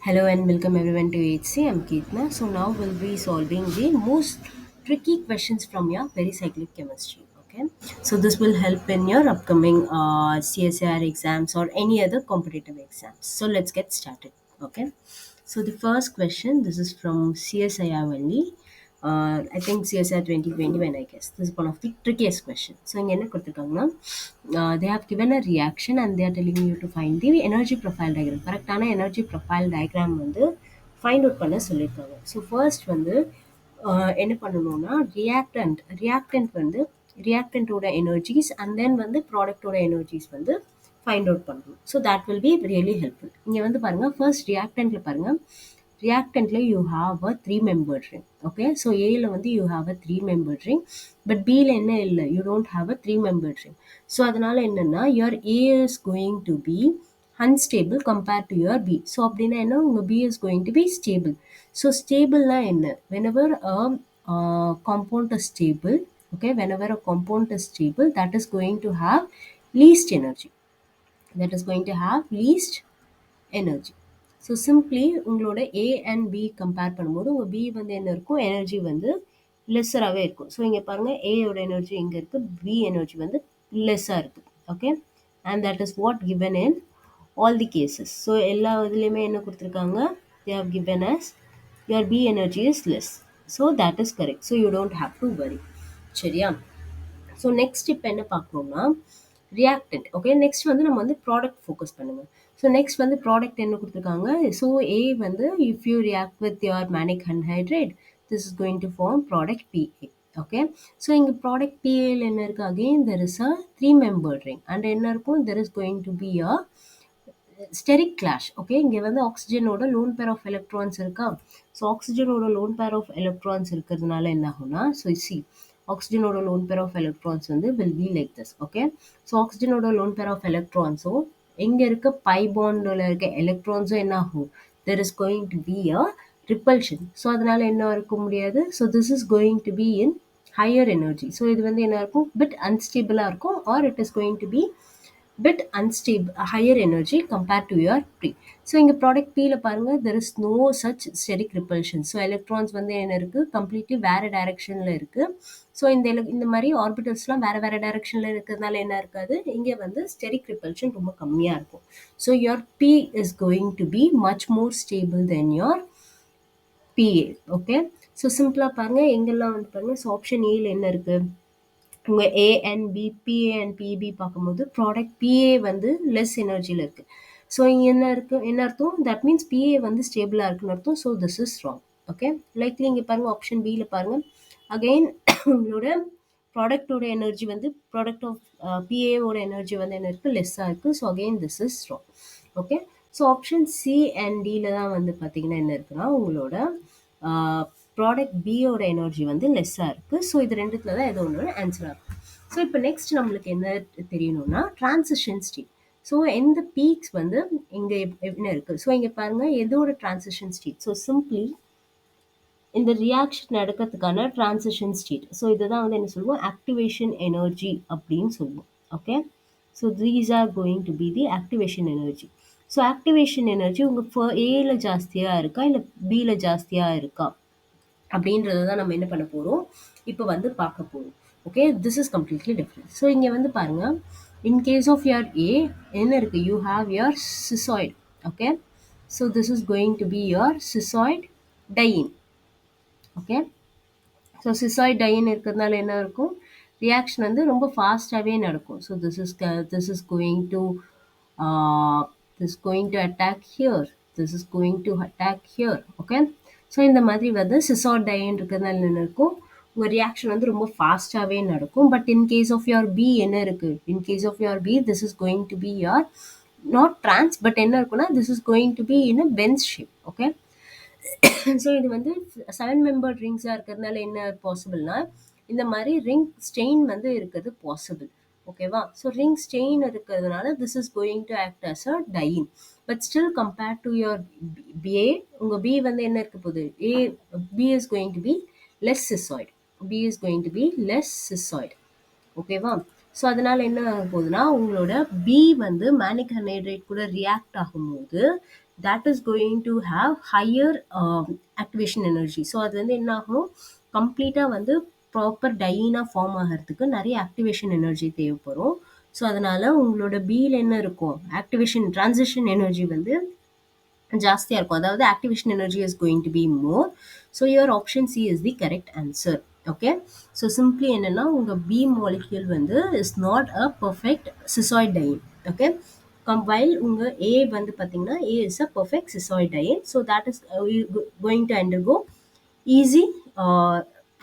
Hello and welcome everyone to HC. I'm Keetna. So now we'll be solving the most tricky questions from your pericyclic chemistry. Okay. So this will help in your upcoming CSIR exams or any other competitive exams. So let's get started. Okay. So the first question, this is from CSIR only. I think CSIR 2021, I guess. This is one of the trickiest questions. So இங்க என்ன கொடுத்திருக்காங்கன்னா they have given a reaction and they are telling you to find the energy profile diagram. கரெக்டான energy profile diagram வந்து find out பண்ண சொல்லியிருக்காங்க. So first வந்து என்ன பண்ணணும்னா reactant வந்து ரியாக்டன்ட்டோட எனர்ஜிஸ் அண்ட் தென் வந்து ப்ராடக்டோட எனர்ஜிஸ் வந்து ஃபைண்ட் அவுட் பண்ணணும். So that will be really helpful. இங்கே வந்து பாருங்க ஃபர்ஸ்ட் ரியாக்டன்ட்ல பாருங்க reactantல you have a 3-membered ring. Okay, so Aல வந்து you have a 3-membered ring, but Bல என்ன இல்லை, you don't have a 3-membered ring. So அதனால என்னன்னா your A is going to be unstable compared to your B. So அப்படின்னா என்ன, உங்க B is going to be stable. So stableனா என்ன, whenever a compound is stable, okay, whenever a compound is stable, that is going to have least energy. That is going to have least energy. So simply உங்களோட ஏ and B compare பண்ணும்போது உங்கள் B வந்து என்ன இருக்கும், energy வந்து லெஸ்ஸராகவே இருக்கும். So இங்கே பாருங்கள் ஏயோட எனர்ஜி எங்கே இருக்குது, பி எனர்ஜி வந்து லெஸ்ஸாக இருக்குது. Okay, and that is what given in all the cases. So எல்லா இதுலேயுமே என்ன கொடுத்துருக்காங்க, they have given as your B energy is less. So that is correct. So you don't have to worry. சரியா? So next இப்போ என்ன பார்க்கணும்னா reactant. Okay, next வந்து நம்ம வந்து ப்ராடக்ட் ஃபோக்கஸ் பண்ணுங்கள். ஸோ நெக்ஸ்ட் வந்து ப்ராடக்ட் என்ன கொடுத்துருக்காங்க. ஸோ ஏ வந்து if you react with your maleic anhydride, this is going to form product BA. Okay, so இங்கே ப்ராடக்ட் பிஏல என்ன இருக்குது, again there is a 3-membered ring and என்ன இருக்கும், there is going to be a steric clash. Okay, இங்கே வந்து ஆக்சிஜனோட lone pair of electrons இருக்கா. ஸோ ஆக்சிஜனோட லோன் பேர் ஆஃப் எலக்ட்ரான்ஸ் இருக்கிறதுனால என்ன ஆகும்னா, ஸோ சி ஆக்சிஜனோட லோன் பேர் ஆஃப் எலக்ட்ரான்ஸ் வந்து will be like this. Okay, so ஆக்சிஜனோட லோன் பேர் ஆஃப் எலக்ட்ரான்ஸும் இங்கே இருக்க பை பாண்டில் இருக்க எலக்ட்ரான்ஸும் என்ன ஆகும், there is going to be a repulsion. So அதனால என்ன இருக்க முடியாது. So this is going to be in higher energy. So இது வந்து என்ன இருக்கும், பிட் அன்ஸ்டேபிளாக இருக்கும் or it is going to be bit unstable, higher energy compared to your P. So இங்க product Pல பாருங்க, there is no such steric repulsion. So electrons வந்து என்ன இருக்கு, completely வேற directionல இருக்கு. ஸோ இந்த மாதிரி ஆர்பிட்டல்ஸ்லாம் வேற வேற டைரக்ஷன்ல இருக்கிறதுனால என்ன இருக்காது, இங்கே வந்து ஸ்டெரிக் ரிப்பல்ஷன் ரொம்ப கம்மியாக இருக்கும். So your P is going to be much more stable than your PA. Okay, so சிம்பிளாக பாருங்க எங்கெல்லாம் வந்து பாருங்க. ஸோ ஆப்ஷன் ஏல என்ன இருக்கு, உங்கள் A and B, BA and BB பார்க்கும்போது ப்ராடக்ட் பிஏ வந்து லெஸ் எனர்ஜியில் இருக்குது. ஸோ இங்கே என்ன இருக்குது, என்ன அர்த்தம், தட் மீன்ஸ் பிஏ வந்து ஸ்டேபிளாக இருக்குன்னு அர்த்தம். So this is wrong. Okay, likely இங்கே பாருங்கள் ஆப்ஷன் பியில் பாருங்கள், அகெயின் உங்களோட ப்ராடக்டோட எனர்ஜி வந்து ப்ராடக்ட் ஆஃப் பிஏவோட எனர்ஜி வந்து என்ன இருக்குது, லெஸ்ஸாக இருக்குது. So again this is wrong. Okay, so option C and டியில் தான் வந்து பார்த்தீங்கன்னா என்ன இருக்குன்னா, உங்களோட ப்ராடக்ட் பியோட எனர்ஜி வந்து லெஸ்ஸாக இருக்குது. ஸோ இது ரெண்டுத்துல தான் ஏதோ ஒன்று ஆன்சராக இருக்கும். ஸோ இப்போ நெக்ஸ்ட் நம்மளுக்கு என்ன தெரியணும்னா ட்ரான்சிஷன் ஸ்டேட். ஸோ எந்த பீக்ஸ் வந்து இங்கே என்ன இருக்குது. ஸோ இங்கே பாருங்கள் எதோட ட்ரான்சிஷன் ஸ்டேட். ஸோ சிம்பிளி இந்த ரியாக்ஷன் நடக்கிறதுக்கான ட்ரான்சிஷன் ஸ்டேட். ஸோ இதுதான் வந்து என்ன சொல்லுவோம், ஆக்டிவேஷன் எனர்ஜி அப்படின்னு சொல்லுவோம். Okay, so these R going to be the activation energy. So activation energy உங்கள் ஏல ஜாஸ்தியாக இருக்கா இல்லை பியில் ஜாஸ்தியாக இருக்கா அப்படின்றத தான் நம்ம என்ன பண்ண போகிறோம், இப்போ வந்து பார்க்க போகிறோம். Okay, this is completely different. So இங்கே வந்து பாருங்கள், in case of your A என்ன இருக்குது, you have your cisoid. Okay, so this is going to be your cisoid diene. Okay, so cisoid diene இருக்கிறதுனால என்ன இருக்கும், ரியாக்ஷன் வந்து ரொம்ப ஃபாஸ்ட்டாகவே நடக்கும். So this is going to attack here, this is going to attack here. Okay, so இந்த மாதிரி வந்து சிசாய்ட் டையின் இருக்கிறதுனால என்ன இருக்கும், உங்கள் ரியாக்ஷன் வந்து ரொம்ப ஃபாஸ்ட்டாகவே நடக்கும். But in case of your B என்ன இருக்குது, in case of your B this is going to be your not trans, but என்ன இருக்குன்னா this is going to be in a Benz shape. Okay, so இது வந்து 7-membered ரிங்ஸாக இருக்கிறதுனால என்ன பாசிபிள்னா, இந்த மாதிரி ரிங் ஸ்டெயின் வந்து இருக்கிறது பாசிபிள். ஓகேவா, ஸோ ரிங் ஸ்டெயின் இருக்கிறதுனால this is going to act as a diene. But still compared to your BA, உங்கள் பி வந்து என்ன இருக்க போகுது, B is going to be less cisoid. B is going to be less cisoid. ஓகேவா, so அதனால் என்ன ஆக போகுதுன்னா, உங்களோட பி வந்து மேனிக் அன்ஹைட்ரேட் கூட ரியாக்ட் ஆகும்போது that is going to have higher activation energy. So அது வந்து என்ன ஆகும், கம்ப்ளீட்டாக வந்து ப்ராப்பர் டையினாக ஃபார்ம் ஆகிறதுக்கு நிறைய ஆக்டிவேஷன் எனர்ஜி தேவைப்படும். ஸோ அதனால உங்களோட பியில் என்ன இருக்கும், ஆக்டிவேஷன் ட்ரான்சிஷன் எனர்ஜி வந்து ஜாஸ்தியாக இருக்கும். அதாவது activation energy is going to be more. So your option C is the correct answer. Okay, so simply என்னன்னா உங்கள் பி மாலிக்யூல் வந்து is not a perfect cisoid diene. Okay, while உங்கள் A வந்து பார்த்தீங்கன்னா A is a perfect cisoid diene. So that is going to undergo easy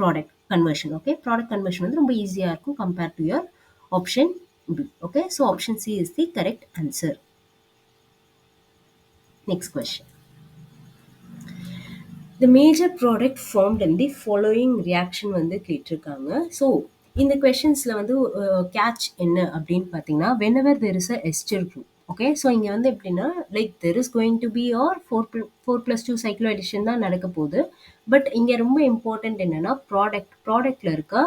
product conversion. Okay, product conversion வந்து ரொம்ப ஈஸியாக இருக்கும் compared to your option B. Okay, so option C is the correct answer. Next question. The major product formed in the following reaction வந்து கேட்டிருக்காங்க. So இந்த கொஷின்ஸில் வந்து catch என்ன அப்படின்னு பார்த்தீங்கன்னா, whenever there is a ester group. Okay, so இங்கே வந்து எப்படின்னா like there is going to be or 4+2 cycloaddition தான் நடக்க போகுது. பட் இங்கே ரொம்ப இம்பார்ட்டன்ட் என்னன்னா ப்ராடக்டில் இருக்க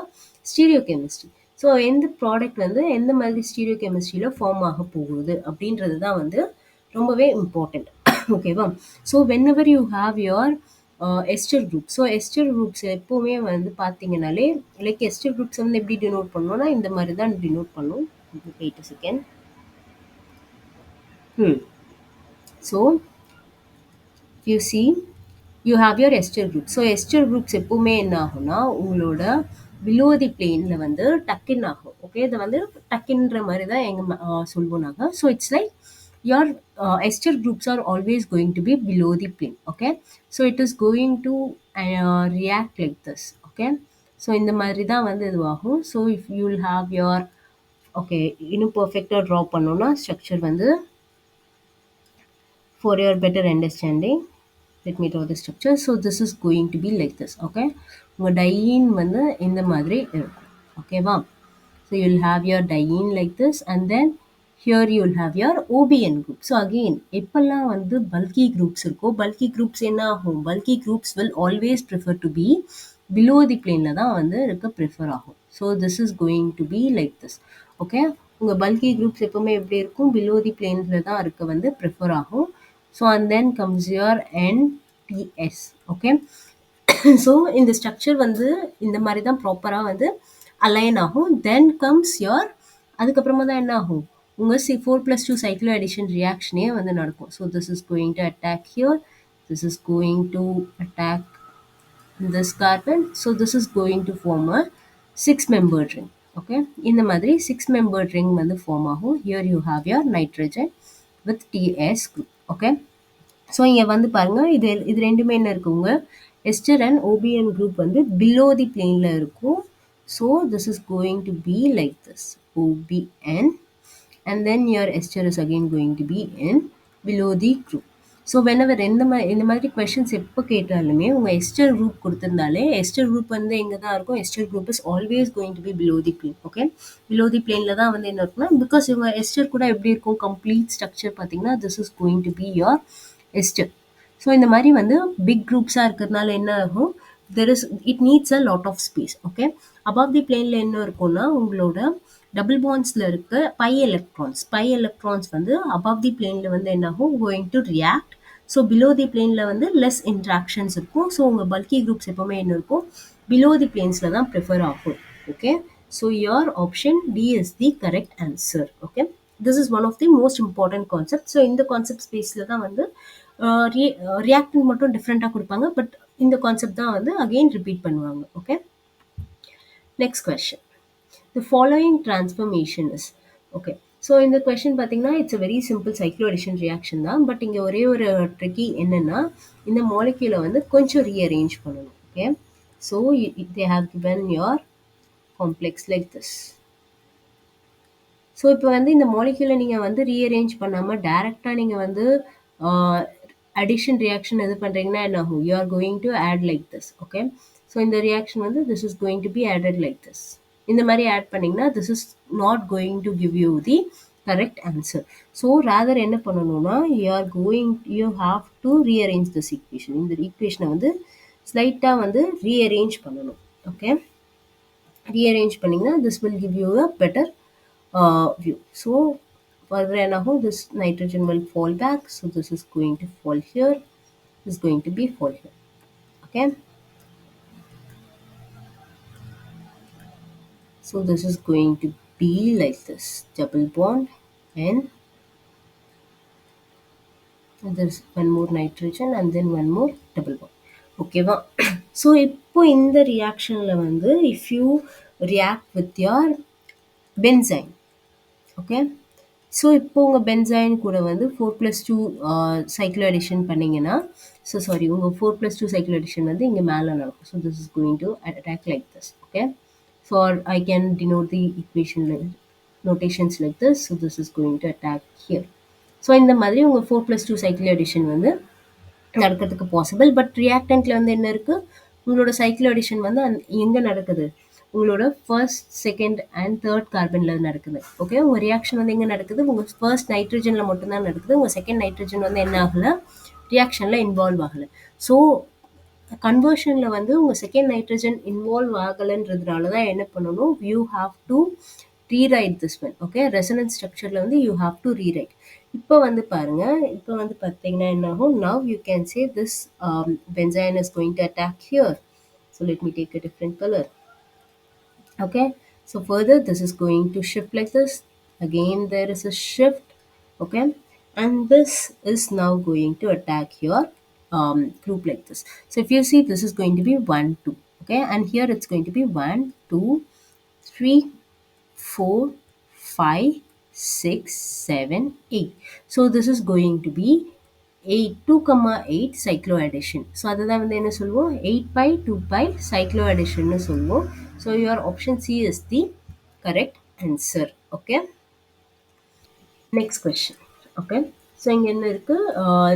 ஸ்டீரியோ கெமிஸ்ட்ரி. ஸோ எந்த ப்ராடக்ட் வந்து எந்த மாதிரி ஸ்டீரியோ கெமிஸ்ட்ரியில் ஃபார்ம் ஆக போகுது அப்படின்றது தான் வந்து ரொம்பவே இம்பார்ட்டன்ட். ஓகேவா, so whenever you have your ester group. So ester groups எப்போவுமே வந்து பார்த்தீங்கன்னாலே லைக் எஸ்டர் குரூப்ஸ் வந்து எப்படி டினோட் பண்ணணும்னா இந்த மாதிரி தான் டினோட் பண்ணும். Wait a second. So you see you have your ester group. So ester groups எப்போவுமே என்ன ஆகும்னா உங்களோட பிலோ தி பிளேனில் வந்து டக்கின் ஆகும். ஓகே, இதை வந்து டக்கின்ற மாதிரி தான் எங்கள் சொல்லுவோம் நாங்கள். So it's like your ester groups are always going to be below the plane. Okay, so it is going to react like this. Okay, so இந்த மாதிரி தான் வந்து இதுவாகும். So if you will have your okay இன்னும் பர்ஃபெக்டாக draw பண்ணோன்னா structure வந்து for your better understanding, let me draw the structure. So this is going to be like this. Okay, உங்கள் டையின் வந்து இந்த மாதிரி இருக்கும். ஓகேவா, so you will have your diene like this, and then here you will have your OBN group. So again எப்பெல்லாம் வந்து bulky groups இருக்கோ, bulky groups என்ன ஆகும், bulky groups will always prefer to be below the plane தான் வந்து இருக்க prefer ஆகும். So this is going to be like this. Okay, உங்கள் bulky groups எப்பவுமே எப்படி இருக்கும், below the planeல தான் இருக்க வந்து prefer ஆகும். So and then comes your NTS. Okay, so இந்த ஸ்ட்ரக்சர் வந்து இந்த மாதிரி தான் ப்ராப்பராக வந்து அலைன் ஆகும். தென் கம்ஸ் யோர் அதுக்கப்புறமா தான் என்ன ஆகும், உங்கள் 4+2 சைக்ளோ அடிஷன் ரியாக்ஷனே வந்து நடக்கும். So this is going to attack here, this is going to attack this carbon. So this is going to form a 6-membered ring. Okay, இந்த மாதிரி 6-membered ring வந்து ஃபார்ம் ஆகும். Here you have your nitrogen with TS group. Okay, so இங்கே வந்து பாருங்கள் இது ரெண்டுமே என்ன இருக்குங்க, எஸ்டர் அண்ட் ஓபிஎன் குரூப் வந்து பிலோ தி பிளேனில் இருக்கும். So this is going to B like this OBN, and then your ester is again going to be in below the group. So whenever இந்த மாதிரி கொஷின்ஸ் எப்போ கேட்டாலுமே உங்கள் ester group கொடுத்துருந்தாலே ester group வந்து எங்கே தான் இருக்கும், ester group is always going to B below the plane. Okay, below the பிளேனில் தான் வந்து என்ன இருக்குன்னா, பிகாஸ் இவங்க எஸ்டர் கூட எப்படி இருக்கும், கம்ப்ளீட் ஸ்ட்ரக்சர் பார்த்தீங்கன்னா this is going to be your ester. So இந்த மாதிரி வந்து பிக் குரூப்ஸாக இருக்கிறதுனால என்ன ஆகும், it needs a lot of space. Okay, above the பிளேனில் என்ன இருக்கும்னா உங்களோட டபுள் பாண்ட்ஸில் இருக்க பை எலக்ட்ரான்ஸ் வந்து அபவ் தி பிளேனில் வந்து என்ன ஆகும், going to react. So below the பிளேனில் வந்து லெஸ் இன்ட்ராக்ஷன்ஸ் இருக்கும். ஸோ உங்கள் பல்கி குரூப்ஸ் எப்போவுமே என்ன இருக்கும், பிலோ தி பிளேன்ஸில் தான் ப்ரிஃபர் ஆகும். Okay, so your option D is the correct answer. Okay, this is one of the most important concept. So இந்த கான்செப்ட் ஸ்பேஸில் தான் வந்து ரியாக்டிங் மட்டும் டிஃப்ரெண்ட்டாக கொடுப்பாங்க, பட் இந்த கான்செப்ட் தான் வந்து அகெயின் ரிப்பீட் பண்ணுவாங்க. Okay, next question. The following transformation is okay. So இந்த கொஷின் பார்த்தீங்கன்னா it's a very simple cyclo addition reaction தான். பட் இங்கே ஒரே ஒரு ட்ரிக்கி என்னென்னா இந்த மாலிக்யூலை வந்து கொஞ்சம் ரீஅரேஞ்ச் பண்ணணும். Okay, so they have given your complex like this. So இப்போ வந்து இந்த மாலிக்யூலை நீங்கள் வந்து ரீஅரேஞ்ச் பண்ணாமல் டேரெக்டாக நீங்கள் வந்து அடிஷன் ரியாக்ஷன் எது பண்ணுறீங்கன்னா என்ன ஆகும், you are going to add like this. Okay, so இந்த ரியாக்ஷன் வந்து this is going to be added like this. இந்த மாதிரி ஆட் பண்ணிங்கன்னா this is not going to give you the correct answer. So rather என்ன பண்ணணும்னா you have to rearrange this equation. இந்த ஈக்குவேஷனை வந்து ஸ்லைட்டாக வந்து ரீஅரேஞ்ச் பண்ணணும். ஓகே, ரீஅரேஞ்ச் பண்ணிங்கன்னா this will give you a better view. So further now this nitrogen will fall back, so this is going to fall here, this is going to be fall here. Okay, so this is going to be like this, double bond, and there's one more nitrogen and then one more double bond. ஓகேவா? So இப்போ இந்த ரியாக்ஷனில் வந்து if you react with your benzene, okay, so இப்போ உங்கள் benzene கூட வந்து 4+2 cyclo addition பண்ணிங்கன்னா, so sorry, உங்கள் 4+2 சைக்ளோ அடிஷன் வந்து இங்கே மேலே நடக்கும். So this is going to attack like this. Okay, so I can denote the equation notations like this. So this is going to attack here. So இந்த மாதிரி உங்கள் 4+2 cycle addition வந்து நடக்கிறதுக்கு பாசிபிள். பட் ரியாக்டன்ட்ல வந்து என்ன இருக்கு, உங்களோட சைக்கிள் அடிஷன் வந்து எங்க நடக்குது, உங்களோட ஃபர்ஸ்ட், செகண்ட் அண்ட் தேர்ட் கார்பன்ல நடக்குது. ஓகே, உங்க ரியாக்ஷன் வந்து எங்க நடக்குது, உங்க ஃபர்ஸ்ட் நைட்ரஜன்ல மட்டும்தான் நடக்குது. உங்க செகண்ட் நைட்ரஜன் வந்து என்ன ஆகல, ரியாக்ஷன்ல இன்வால்வ் ஆகல. ஸோ கன்வர்ஷன்ல வந்து உங்க செகண்ட் நைட்ரஜன் இன்வால்வ் ஆகலைன்றதுனால தான் என்ன பண்ணணும், you have to rewrite this one. Okay, resonance ஸ்ட்ரக்சர்ல வந்து யூ ஹாவ் டு ரீரைட். இப்போ வந்து பாருங்க, இப்போ வந்து பார்த்தீங்கன்னா என்ன ஆகும், now you can say this benzene is going to attack here. So let me take a different color. Okay, so further this is going to shift like this, again there is a shift. Okay, and this is now going to attack your group like this. So if you see, this is going to be 1 2. Okay, and here it's going to be 1 2 3 4 5 6 7 8. So this is going to be 8 2,8 cycloaddition. So அதுதான் வந்து என்ன சொல்லுவோம், 8 pi 2 pi cycloaddition னு சொல்லுவோம். So your option C is the correct answer. Okay, next question. Okay, so இங்க என்ன இருக்கு,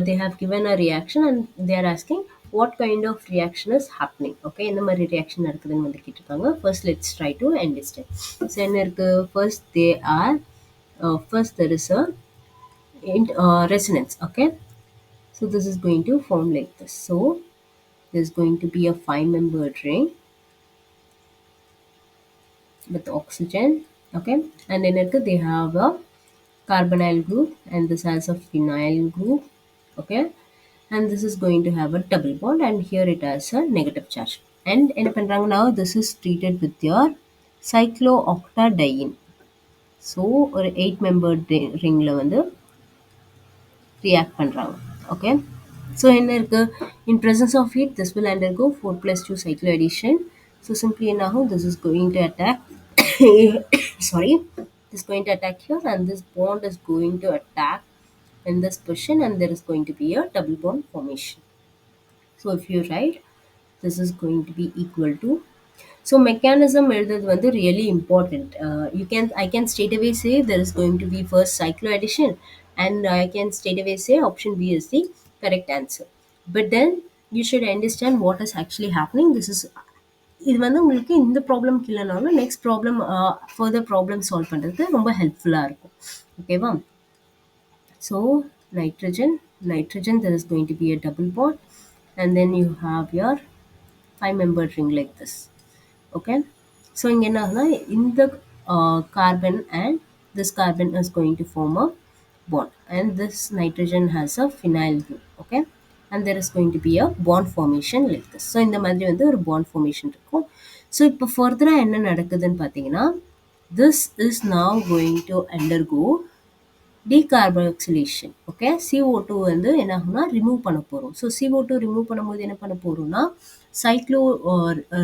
they have given a reaction and they are asking what kind of reaction is happening. Okay, என்ன மாதிரி reaction நடக்குதுன்னு வந்து கேட்டிருக்காங்க. First let's try to understand. So என்ன இருக்கு, first they are first there is a resonance. Okay, so this is going to form like this. So there's going to be a 5-membered ring with oxygen. Okay, and then they have a carbonyl group and this has a phenyl group. Okay, and this is going to have a double bond and here it has a negative charge. And என்ன பண்றாங்க, now this is treated with your cyclooctadiene. So ஒரு 8-membered ringல வந்து react பண்றாங்க. Okay, so என்ன இருக்கு, in presence of heat this will undergo 4+2 cycloaddition. So simply என்ன ஆகும், this is going to attack sorry, this is going to attack here and this bond is going to attack in this position and there is going to be a double bond formation. So if you write, this is going to be equal to, so mechanism எழுதுறது வந்து really important. I can straight away say there is going to be first cycloaddition and I can straight away say option B is the correct answer. But then you should understand what is actually happening. This is, இது வந்து உங்களுக்கு இந்த problem இல்லைனாலும் next problem further problem solve பண்ணுறதுக்கு ரொம்ப ஹெல்ப்ஃபுல்லாக இருக்கும். ஓகேவா? So nitrogen there is going to be a double bond and then you have your 5-membered ring like this. Okay, so இங்க என்ன ஆகுனா, இந்த carbon and this carbon is going to form a bond and this nitrogen has a phenyl group. Okay, and there is going to be a bond formation like this. So இந்த மாதிரி வந்து ஒரு bond formation இருக்கும். So இப்போ further என்ன நடக்குதுன்னு பார்த்தீங்கன்னா, this is now going to undergo decarboxylation. Okay, CO2 வந்து என்ன ஆகும்னா ரிமூவ் பண்ண போறோம். ஸோ CO2 ரிமூவ் பண்ணும்போது என்ன பண்ண போறோம்னா, சைக்ளோ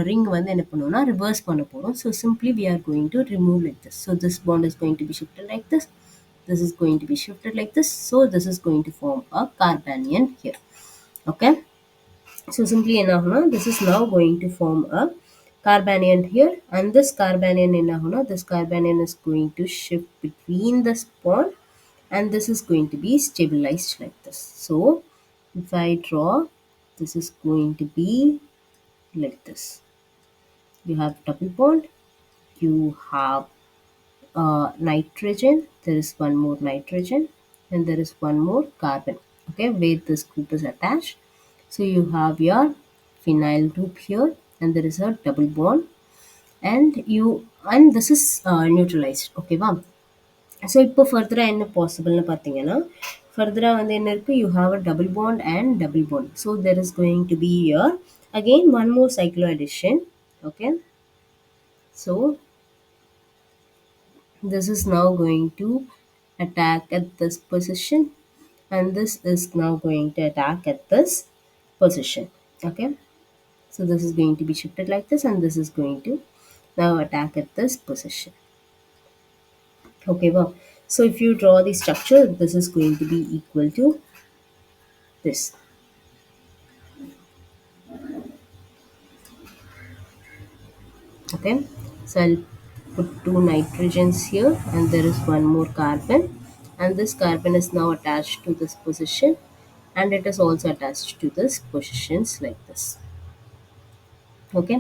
ரிங் வந்து என்ன பண்ணுவோம்னா ரிவர்ஸ் பண்ண போறோம். So simply we are going to remove like this. So this bond is going to be shifted like this. This is going to be shifted like this. So this is going to form a carbanion here. Okay, so simply என்ன ஆகும்னா, this is now going to form a carbanion here and this carbanion என்ன ஆகும்னா, this carbanion is going to shift between this bond and this is going to be stabilized like this. So if I draw, this is going to be like this. You have double bond, you have nitrogen, there is one more nitrogen and there is one more carbon. Okay, where this group is attached. So you have your phenyl group here and there is a double bond and this is neutralized. Okay, wow. So இப்போ ஃபர்தரா என்ன பாசிபிள்னு பார்த்தீங்கன்னா, ஃபர்தரா வந்து என்ன இருக்கு? You have a double bond and double bond. So there is going to be your again one more cycloaddition. Okay, so this is now going to attack at this position, and this is now going to attack at this position. Okay, so this is going to be shifted like this, and this is going to now attack at this position. Okay, well, so if you draw the structure, this is going to be equal to this. Okay, so I'll put two nitrogens here, and there is one more carbon, and this carbon is now attached to this position, and it is also attached to this positions like this. Okay,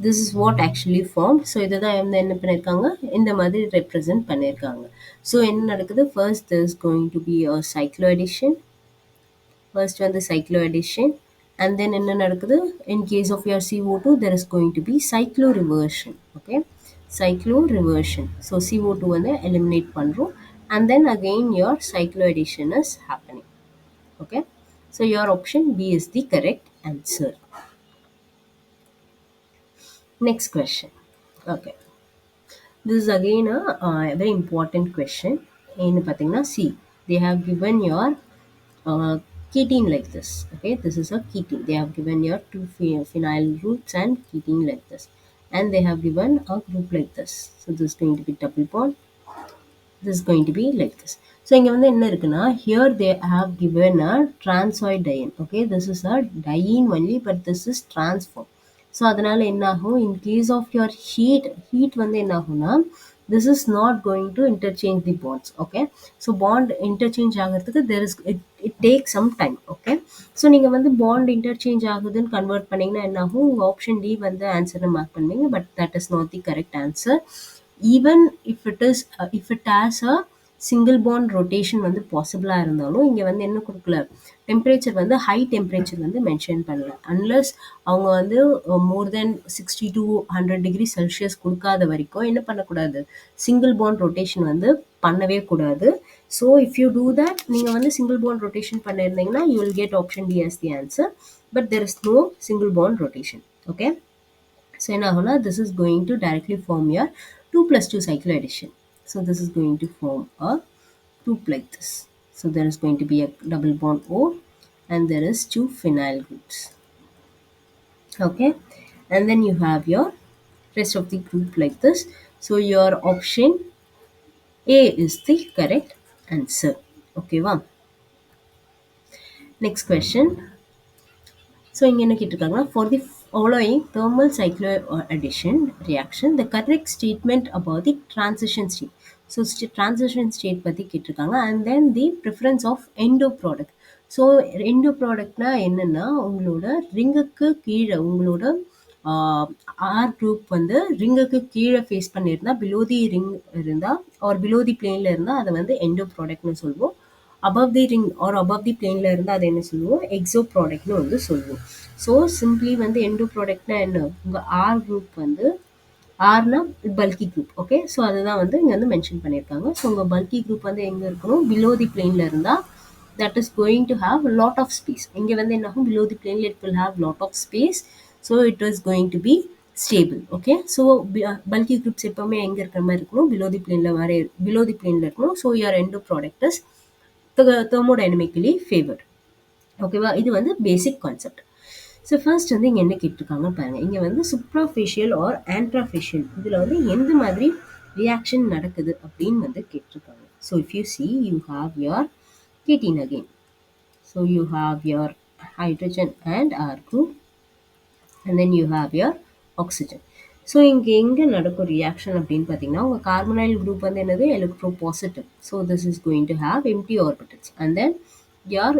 this is what actually formed. So இதுதான் வந்து என்ன பண்ணிருக்காங்க, இந்த மாதிரி represent பண்ணிருக்காங்க. So என்ன நடக்குது? First there is going to be a cycloaddition. First one the cycloaddition, and then என்ன நடக்குது? In case of your CO2, there is going to be cycloreversion. Okay, cycloreversion. So CO2 வந்து eliminate பண்றோம், and then again your cycloaddition is happening. Okay, so your option B is the correct answer. Next question. Okay, this is again a very important question. என்ன பார்த்தீங்கன்னா, see, they have given your uh, ketene like this. Okay, this is a ketene. They have given your two phenyl groups and ketene like this, and they have given a group like this. So this is going to be double bond. This is going to be like this. So இங்க வந்து என்ன இருக்குன்னா, here they have given a transoid diene. Okay, this is a diene only, but this is transform. So அதனால என்ன ஆகும்? In case of your heat வந்து என்ன ஆகும்னா, this is not going to interchange the bonds. Okay, so bond interchange ஆகிறதுக்கு it takes some time. Okay, so நீங்க வந்து bond interchange ஆகுதுன்னு convert பண்ணீங்கன்னா என்ன ஆகும்? உங்க option D வந்து ஆன்சரை மார்க் பண்ணுவீங்க, but that is not the correct answer. Even if it has a single bond rotation வந்து பாசிபிளா இருந்தாலும் இங்க வந்து என்ன கொடுக்கல, டெம்பரேச்சர் வந்து ஹை டெம்பரேச்சர் வந்து மென்ஷன் பண்ணல. அன்லஸ் அவங்க வந்து மோர் தென் 60 to 100 டிகிரி செல்சியஸ் கொடுக்காத வரைக்கும் என்ன பண்ணக்கூடாது, சிங்கிள் பாண்ட் ரொட்டேஷன் வந்து பண்ணவே கூடாது. So if you do that, நீங்க வந்து சிங்கிள் பாண்ட் ரொட்டேஷன் பண்ணியிருந்தீங்கன்னா you will get option D as the answer, but there is no single bond rotation. Okay, so என்ன ஆகும்னா, this is going to directly form your 2+2 cycloaddition. So this is going to form a 2 like this. So there is going to be a double bond O, and there is 2 phenyl groups. Okay, and then you have your rest of the group like this. So your option A is the correct answer. Okay, wow. Next question. So இங்க என்ன கேட்டிருக்காங்கன்னா, for the following thermal cycloaddition reaction, the correct statement about the transition state. So transition state பத்தி கேட்டிருக்காங்க, and then the preference of endo product. So endo productனா என்னன்னா, உங்களோட ரிங்குக்கு கீழே உங்களோட or group வந்து ரிங்குக்கு கீழே ஃபேஸ் பண்ணியிருந்தா, பிலோ தி ரிங் இருந்தா ஆர் பிலோ தி பிளேன்ல இருந்தா அதை வந்து எண்டோ ப்ராடக்ட்னு சொல்லுவோம். above the ring or above the planeல இருந்து அதை என்ன சொல்லுவோம், எக்ஸோ ப்ராடக்ட்னு வந்து சொல்லுவோம். ஸோ சிம்பிளி வந்து எண்டோ ப்ராடக்ட்னா என்ன, உங்கள் ஆர் குரூப் வந்து ஆர்னா பல்கி குரூப். ஓகே, ஸோ அதுதான் வந்து இங்கே வந்து மென்ஷன் பண்ணியிருக்காங்க. ஸோ உங்கள் பல்கி குரூப் வந்து எங்கே இருக்கணும், பிலோ தி பிளேனில் இருந்தால் that is going to have a lot of space. இங்கே வந்து என்ன ஆகும், below the plane it will have lot of space, so it is going to be stable. Okay, so bulky groups எப்பவுமே எங்கே இருக்கிற மாதிரி இருக்கணும், below the planeல இருக்கணும். So your end product is thermodynamically favored. ஓகேவா, இது வந்து பேசிக் கான்செப்ட். ஸோ ஃபர்ஸ்ட் வந்து இங்கே என்ன கேட்டிருக்காங்கன்னு பாருங்க. இங்கே வந்து சுப்ராஃபேஷியல் ஆர் ஆன்ட்ராஃபேஷியல் இதில் வந்து எந்த மாதிரி ரியாக்ஷன் நடக்குது அப்படின்னு வந்து கேட்டிருக்காங்க. So if you see, you have your ketene again. So you have your hydrogen and R group, and then you have your oxygen. So இங்கே எங்கே நடக்கும் ரியாக்ஷன் அப்படின்னு பார்த்தீங்கன்னா, உங்கள் கார்பனைல் குரூப் வந்து என்னது, electropositive. So this is going to have empty orbitals, and then your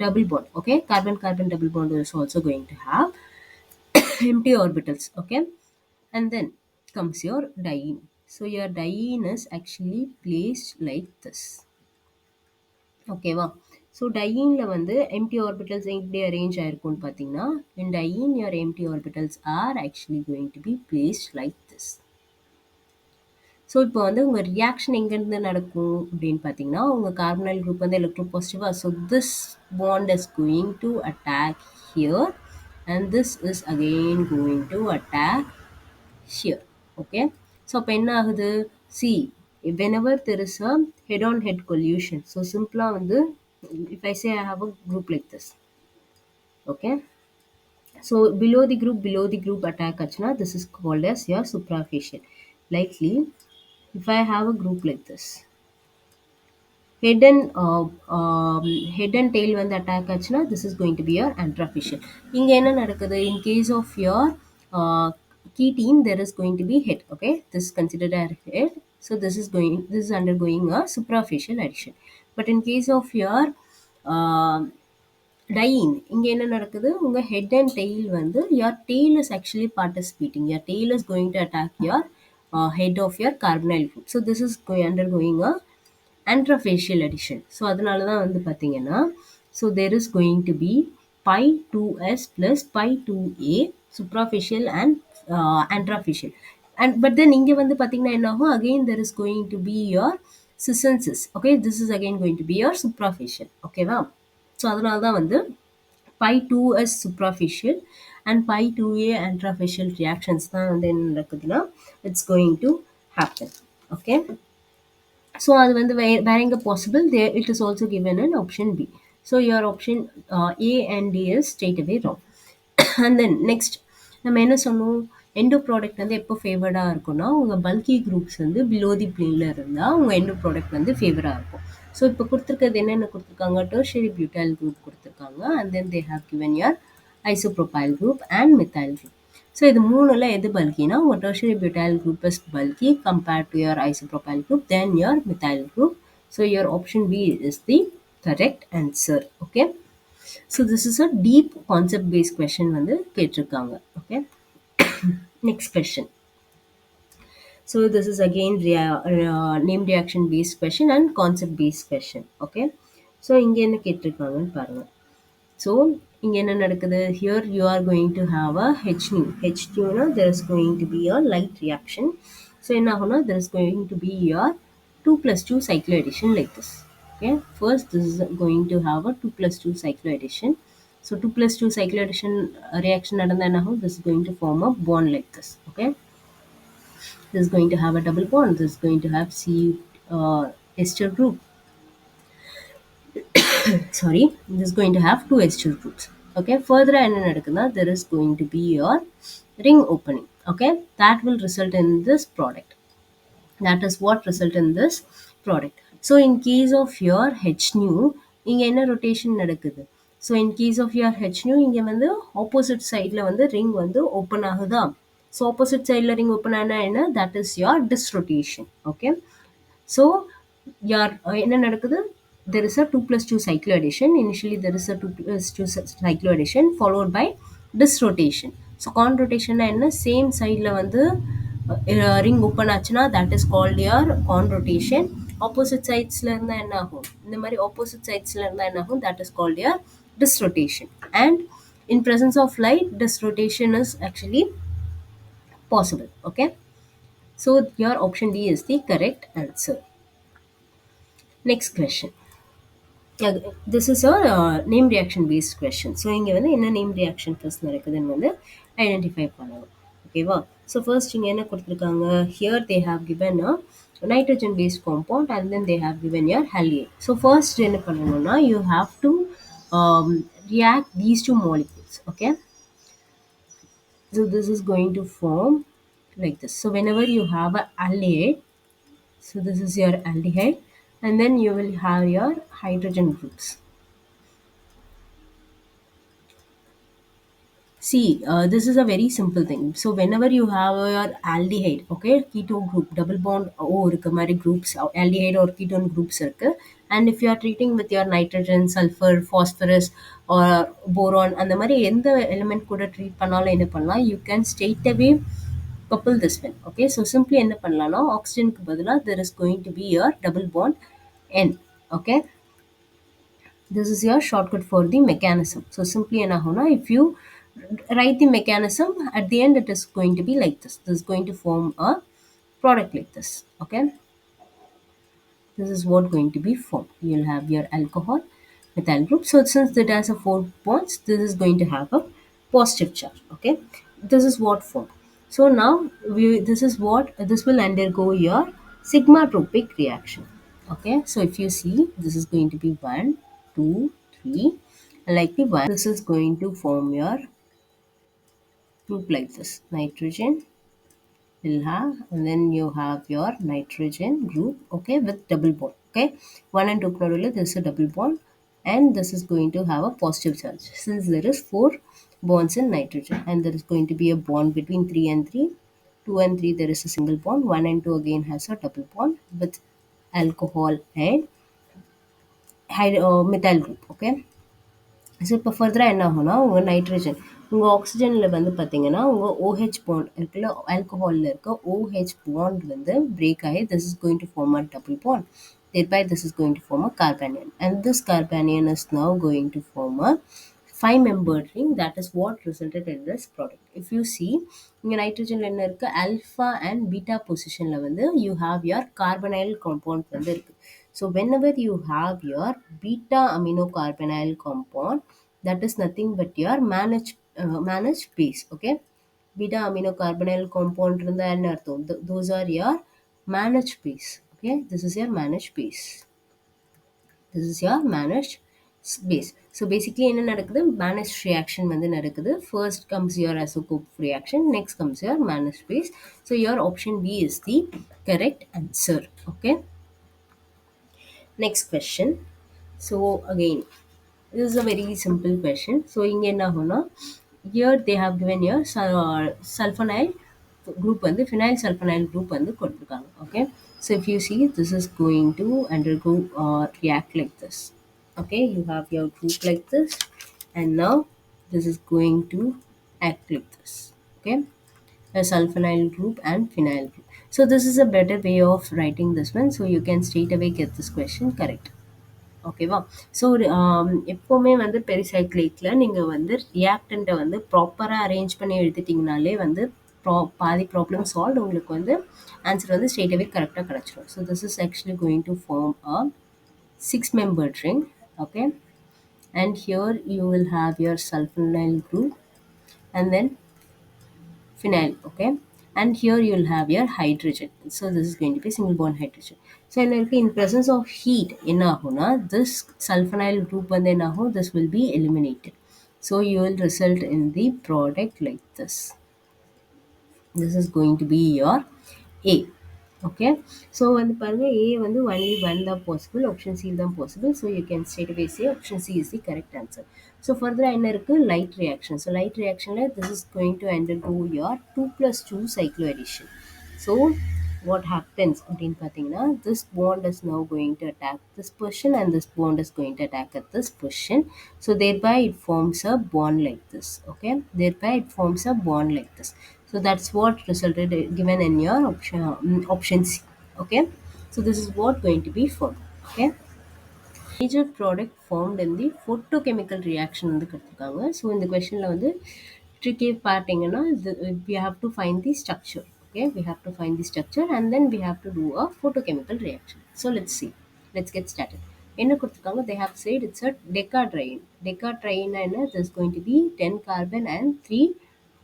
double bond. Okay, carbon carbon double bond is also going to have empty orbitals. Okay, and then comes your diene. So your diene is actually placed like this. ஓகேவா, so டையீனில் வந்து empty orbitals எப்படி arrange ஆயிருக்கும்னு பார்த்தீங்கன்னா, in diene your empty orbitals are actually going to be placed like this. So இப்போ வந்து உங்க reaction எங்கேருந்து நடக்கும் அப்படின்னு பார்த்தீங்கன்னா, உங்க கார்பனைல் குரூப் வந்து எலக்ட்ரோபாசிட்டிவா, so this bond is going to attack here and this is again going to attack here. Okay, so அப்போ என்ன ஆகுது, see, whenever there is a head on head collision, so சிம்பிளா வந்து if I say I have a group like this, okay, so below the group attack ஆச்சுன்னா this is called as your suprafacial. Likely if I have a group like this, head and head and tail வந்து attack ஆச்சுன்னா this is going to be your anterofacial. இங்க என்ன நடக்குது, in case of your uh, ketene there is going to be head, okay, this is considered as head, so this is undergoing a suprafacial addition. But in case of your uh, dying, இங்க என்ன நடக்குது, உங்க head and tail வந்து your tail is actually participating, your tail is going to attack your head of your carbonyl group, so this is undergoing a anterofacial addition. So அதனால தான் வந்து பார்த்தீங்கன்னா, so there is going to be pi 2s plus pi 2a suprafacial and anterofacial. And but then இங்க வந்து பார்த்தீங்கன்னா என்ன ஆகும், again there is going to be your cis. Okay, this is again going to be your suprafacial. ஓகேவா, so அதனால தான் வந்து pi 2s suprafacial and pi 2a anterofacial reactions தான் வந்து என்ன நடக்குதுன்னா it's going to happen. Okay, so அது வந்து வேற எங்க possible, there it is also given in option B. So your option A and D is straight away wrong. And then next நம்ம என்ன சொன்னோம், எண்டோ ப்ராடக்ட் வந்து எப்போ ஃபேவர்டாக இருக்கும்னா, உங்கள் பல்கி குரூப்ஸ் வந்து பிலோ தி பிளேனில் இருந்தால் உங்கள் எண்டோ ப்ராடக்ட் வந்து ஃபேவராக இருக்கும். ஸோ இப்போ கொடுத்துருக்கிறது என்னென்ன கொடுத்துருக்காங்க, டெர்ஷரி பியூட்டைல் குரூப் கொடுத்துருக்காங்க, and then they have given your isopropyl group and methyl group. So இது மூணுல எது பல்கினா, உங்கள் tertiary butyl group is bulky compared to your isopropyl group then your methyl group. So your option B is the correct answer. Okay, so this is a deep concept based question வந்து கேட்டிருக்காங்க. Okay, next question. So this is again name reaction based question and concept based question. Okay, so இங்க என்ன கேட்டிருக்காங்கன்னு பாருங்க. So இங்க என்ன நடக்குது, here you are going to have a H2 na there is going to be a light reaction. So என்ன ஆகும்னா, there is going to be your 2+2 cycloaddition like this. Okay, first this is going to have a 2+2 cycloaddition. So 2+2 cycloaddition reaction நடந்தா என்ன ஆகும், this is going to form a bond like this. Okay, this is going to have a double bond, this is going to have C ester group, sorry, this is going to have two ester groups. Okay, further என்ன நடக்குதுன்னா, there is going to be your ring opening. Okay, that will result in this product, that is what result in this product. So in case of your H nu, இங்க என்ன rotation நடக்குது, so in case of your H nu இங்க வந்து opposite sideல வந்து ring வந்து open ஆகுதா, so opposite sideல ring open ஆனா என்ன, that is your disrotation. Okay, so your என்ன நடக்குது, there is a 2+2 cycloaddition. Initially there is a 2+2 cycloaddition followed by disrotation. So conrotation என்ன, same sideல வந்து ring open ஆச்சுன்னா that is called your conrotation. Opposite sidesல இருந்தா என்ன ஆகும், இந்த மாதிரி opposite sidesல இருந்தா என்ன ஆகும், that is called your disrotation. And in presence of light, disrotation is actually possible. Okay, so your option D is the correct answer. Next question. This is a name reaction based question. So இங்க வந்து என்ன name reaction first நடக்குதுன்னு வந்து identify பண்ணணும். ஓகேவா, so first இங்க என்ன கொடுத்திருக்காங்க, here they have given a nitrogen based compound and then they have given your halide. So first என்ன பண்ணணும்னா, you have to react these two molecules. Okay, so this is going to form like this. So whenever you have a aldehyde, so this is your aldehyde, and then you will have your hydrogen groups. See, this is a very simple thing. So whenever you have your aldehyde, okay, keto group, double bond O இருக்க மாதிரி groups, aldehyde or ketone groups இருக்கு, and if you are treating with your nitrogen, sulfur, phosphorus or boron, அந்த மாதிரி எந்த element கூட treat பண்ணாலும் என்ன பண்ணலாம், you can straight away couple this one. Okay, so simply என்ன பண்ணலாம்னா, oxygenக்கு பதிலா there is going to be your double bond N. Okay, this is your shortcut for the mechanism. So simply என்ன ஆகும்னா, if you write the mechanism at the end, it is going to be like this. This is going to form a product like this. Okay, this is what going to be formed. You'll have your alcohol methyl group. So since it has a four bonds, this is going to have a positive charge. Okay, this is what formed. So now this is what this will undergo your sigma tropic reaction. Okay, so if you see, this is going to be one, two, three, and like the one, this is going to form your group like this. Nitrogen will have, and then you have your nitrogen group, okay, with double bond. Okay, one and two chloride, this is a double bond, and this is going to have a positive charge since there is four bonds in nitrogen, and there is going to be a bond between 3 and 3. 2 and 3 there is a single bond. 1 and 2 again has a double bond with alcohol and methyl group. Okay, so இப்போ ஃபர்தராக என்ன ஆகும்னா உங்கள் nitrogen உங்கள் ஆக்சிஜனில் வந்து பார்த்தீங்கன்னா உங்கள் OH bond இருக்குல்ல, ஆல்கஹாலில் இருக்க OH பாண்ட் வந்து பிரேக் ஆகி this is going to form a double bond. Thereby this is going to form a carbanion, and this carbanion is now going to form a five membered ring. That is what resulted in this product. If you see, இங்கே நைட்ரஜனில் என்ன இருக்குது, alpha and beta பொசிஷனில் வந்து you have your carbonyl compound வந்து இருக்குது. So whenever you have your beta amino carbonyl compound, that is nothing but your managed base. Okay, beta amino carbonyl compound இருந்தா என்ன அர்த்தம்? Those are your managed base. Okay, this is your managed base. This is your managed base. So basically என்ன நடக்குது, managed reaction வந்து நடக்குது. First comes your Asocop reaction, next comes your managed base. So your option B is the correct answer. Okay, next question. So again, this is a very simple question. So இங்க என்ன ஆகும்னா, here they have given your sulfonyl group வந்து phenyl sulfonyl group வந்து கொடுத்திருக்காங்க. Okay, so if you see, this is going to undergo react like this. Okay, you have your group like this, and now this is going to act like this. Okay, a sulfonyl group and phenyl group. So this is a better way of writing this one, so you can straight away get this question correct. ஓகேவா? So எப்போவுமே வந்து பெரிசைக்ளிக்கில் நீங்கள் வந்து ரியாக்டண்ட்டை வந்து ப்ராப்பராக arrange பண்ணி எழுதிட்டிங்கனாலே வந்து பாதி ப்ராப்ளம் சால்வ். உங்களுக்கு வந்து ஆன்சர் வந்து ஸ்ட்ரெயிட்டாகவே கரெக்டாக கிடச்சிரும். So this is actually going to form a six membered ring. Okay, and here you will have your sulfonyl group and then phenyl. Okay, and here you'll have your hydrogen. So this is going to be single bond hydrogen. So in presence of heat என்ன ஆகும்னா, this sulfonyl group வந்து என்ன ஆகும், this will be eliminated. So you will result in the product like this. This is going to be your A. Okay, so வந்து பாருங்க, A வந்து only one தான் possible, option C தான் possible. So you can straight away say option C is the correct answer. So further என்ன இருக்கு, light reaction. So light reactionல this is going to undergo your 2 plus 2 cycloaddition. So what happens அப்படின்னு பார்த்தீங்கன்னா, this bond is now going to attack this position and this bond is going to attack at this position. So thereby it forms a bond like this. Okay, thereby it forms a bond like this. So that's what resulted given in your option C. Okay, so this is what going to be formed. Okay, major product formed in the photochemical reaction வந்து கொடுத்துருக்காங்க. So இந்த கொஸ்டினில் வந்து tricky part எங்கன்னா, we have to find the structure. Okay, we have to find the structure and then we have to do a photochemical reaction. So let's see, let's get started. என்ன கொடுத்துருக்காங்க, they have said it's a decatriene. Decatriene என்ன, there's going to be 10 carbon and 3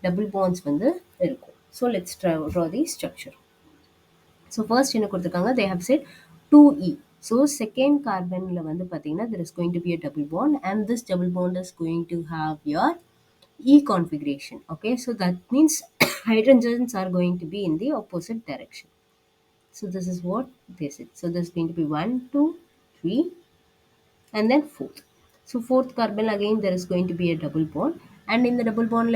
double bonds வந்து இருக்கும். So let's draw the structure. So first என்ன கொடுத்துருக்காங்க, they have said 2E. So second carbonல வந்து பார்த்தீங்கன்னா, there is going to be a double bond and this double bond is going to have your E configuration. Okay, so that means hydrogens are going to be in the opposite direction. So this is what they said. So there's going to be 1, 2, 3 and then fourth. So fourth carbon again there is going to be a double bond, and in the double bond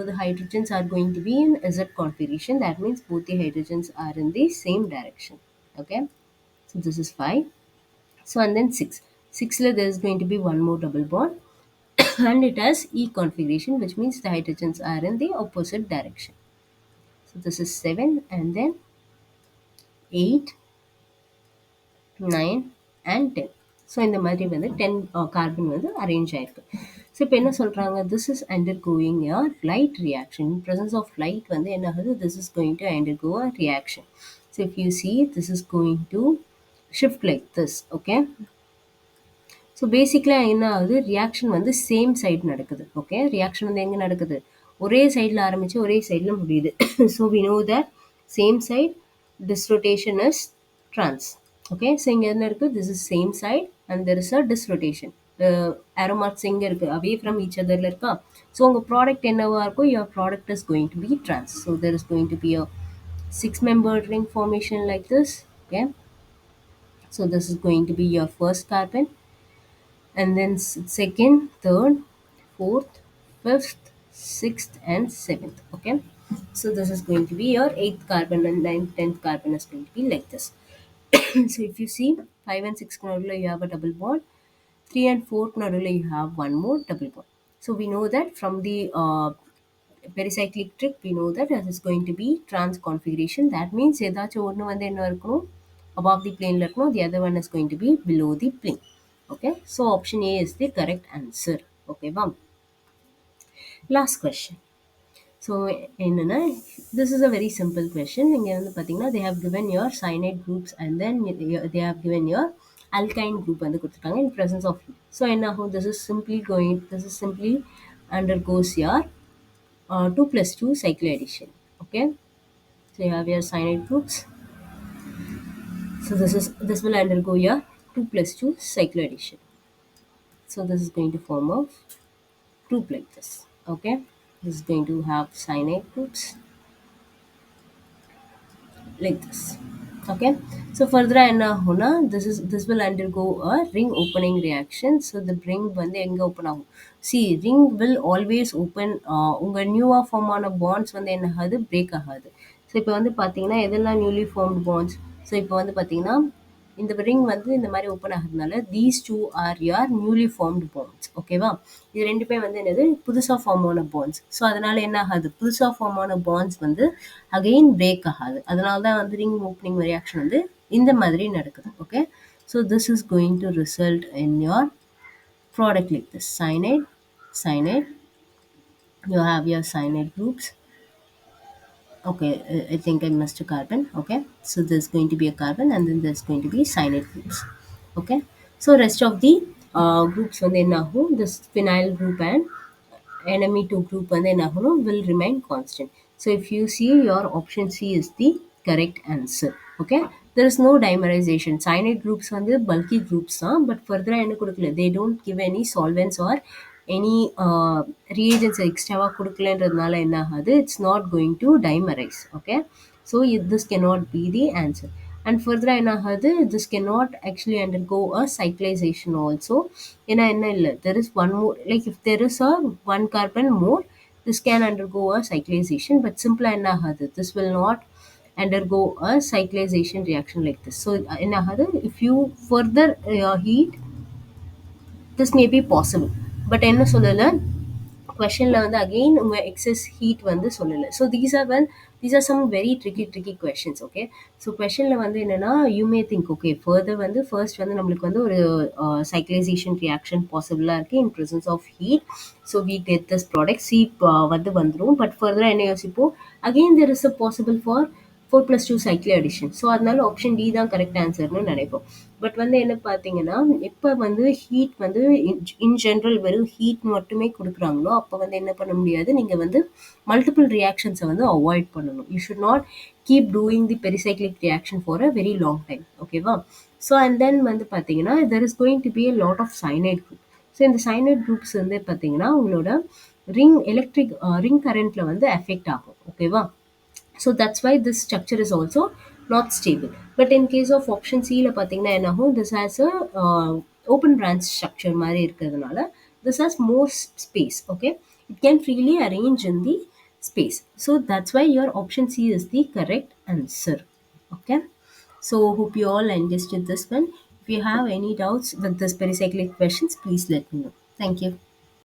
the hydrogens are going to be in Z configuration. That means both the hydrogens are in the same direction. Okay, so this is 5. So and then 6. 6 there is going to be one more double bond and it has E configuration, which means the hydrogens are in the opposite direction. So this is 7 and then 8, 9 and 10. So இந்த மாதிரி வந்து 10 carbon வந்து arrange ஆயிருக்கு. So இப்போ என்ன சொல்றாங்க? This is undergoing a light reaction. In presence of light வந்து என்ன ஆகுது? This is going to undergo a reaction. So if you see, this is going to shift like this. Okay. So பேசிக்கலாக என்ன ஆகுது? Reaction வந்து same side நடக்குது. ஓகே, reaction வந்து எங்கே நடக்குது? ஒரே சைடில் ஆரம்பித்து ஒரே சைடில் முடியுது. So we know that same side disrotation is trans. ஓகே, ஸோ இங்கே என்ன இருக்குது? This is same side and there is a disrotation. arrow marks எங்கே இருக்குது? அவே ஃப்ரம் ஈச் அதரில் இருக்கா? ஸோ உங்கள் ப்ராடக்ட் என்னவா இருக்கும்? your product is going to be trans. So there is going to be a six-membered ring formation like this. Okay, so this is going to be your first carbon, and then second, third, fourth, fifth, sixth, and seventh. Okay, so this is going to be your eighth carbon, and ninth, 10th carbon is going to be like this. So if you see 5 and 6 nodula, you have a double bond. 3 and 4 nodula, you have one more double bond. So we know that from the pericyclic trick, we know that this is going to be trans configuration. That means ஏதாச்சும் ஒன்று வந்து என்ன இருக்கணும்? Above the plane இருக்கணும். The other one is going to be below the plane. Okay, so option A is the correct answer. Okay, wow. Last question. So என்னன்னா, this is a very simple question. இங்க வந்து பார்த்தீங்கன்னா, they have given your cyanide groups and then they have given your alkyne group வந்து கொடுத்துருக்காங்க in presence of heat. So என்ன ஆகும்? This is simply undergoes your 2 plus 2 cycloaddition. Okay, so you have your cyanide groups. So this will undergo your 2 plus 2 cycloaddition. So this is going to form a group like this. Okay, this is going to have cyanide groups like this. Okay, so further என்ன ஆகும்னா, this will undergo a ring opening reaction. So the ring வந்து எங்க open ஆகும்? See, ring will always open. உங்க நியூவா form ஆன bonds வந்து என்ன ஆகாது? பிரேக் ஆகாது. ஸோ இப்போ வந்து பார்த்தீங்கன்னா எதெல்லாம் நியூலி ஃபார்ம்டு பாண்ட்ஸ்? ஸோ இப்போ வந்து பார்த்தீங்கன்னா இந்த ரிங் வந்து இந்த மாதிரி ஓப்பன் ஆகிறதுனால these two are your newly formed bonds. ஓகேவா? இது ரெண்டுமே வந்து என்னது? புதுசாக ஃபார்ம் ஆன பாண்ட்ஸ். ஸோ அதனால என்ன ஆகாது? புதுசாக ஃபார்ம் ஆன பாண்ட்ஸ் வந்து அகெயின் பிரேக் ஆகாது. அதனால தான் வந்து ரிங் ஓப்பனிங் ரியாக்ஷன் வந்து இந்த மாதிரி நடக்குது. Okay, so this is going to result in your product like this. cyanide, you have your cyanide groups. Okay, I think I missed a carbon. Okay, so there's going to be a carbon and then there's going to be cyanide groups. Okay, so rest of the groups வந்து என்ன ஆகும்? This phenyl group and NME2 group வந்து என்ன ஆகணும்? Will remain constant. So if you see, your option C is the correct answer. Okay, there is no dimerization. Cyanide groups வந்து bulky groups தான், but further என்ன கொடுக்கல? They don't give any solvents or any reagents எக்ஸ்ட்ராவாக கொடுக்கலன்றதுனால என்ன ஆகாது? It's not going to dimerise. Okay, so this cannot be the answer. And further என்ன ஆகாது? This cannot actually undergo a cyclization also. ஏன்னா என்ன இல்லை, there is one more, like if there is a one carbon more, this can undergo a cyclization, but simple என்ன ஆகாது? This will not undergo a cyclization reaction like this. So என்ன ஆகாது? If you further heat, this may be possible, but என்ன சொல்லலை கொஷனில் வந்து again உங்கள் excess heat வந்து சொல்லலை. So these are some very tricky questions. Okay, so கொஷனில் வந்து என்னென்னா, you may think okay further வந்து ஃபர்ஸ்ட் வந்து நம்மளுக்கு வந்து ஒரு சைக்ளைசேஷன் ரியாக்ஷன் பாசிபிளாக இருக்குது in presence of heat. So we get this product C வந்து வந்துடும். பட் ஃபர்தராக என்ன யோசிப்போம்? Again there is a possible for 4 + 2 cycloaddition. So அதனால ஆப்ஷன் டி தான் கரெக்ட் ஆன்சர்னு நினைப்போம். பட் வந்து என்ன பார்த்தீங்கன்னா, இப்போ வந்து ஹீட் வந்து இன் ஜென்ரல் வெறும் ஹீட் மட்டுமே கொடுக்குறாங்களோ அப்போ வந்து என்ன பண்ண முடியாது? நீங்கள் வந்து மல்டிபிள் ரியாக்ஷன்ஸை வந்து அவாய்ட் பண்ணணும். You should not keep doing the pericyclic reaction for a very long time. ஓகேவா? ஸோ அண்ட் தென் வந்து பார்த்தீங்கன்னா there is going to be a lot of cyanide group. So இந்த cyanide groups வந்து பார்த்தீங்கன்னா உங்களோட ring கரண்ட்டில் வந்து எஃபெக்ட் ஆகும். ஓகேவா? So that's why this structure is also not stable. But in case of option C ல பார்த்தீங்கன்னா என்ன ஆகும்? This has a open branch structure மாதிரி இருக்கிறதுனால this has more space. Okay, it can freely arrange in the space. So that's why your option C is the correct answer. Okay, so hope you all understood this one. If you have any doubts with this pericyclic questions, please let me know. Thank you.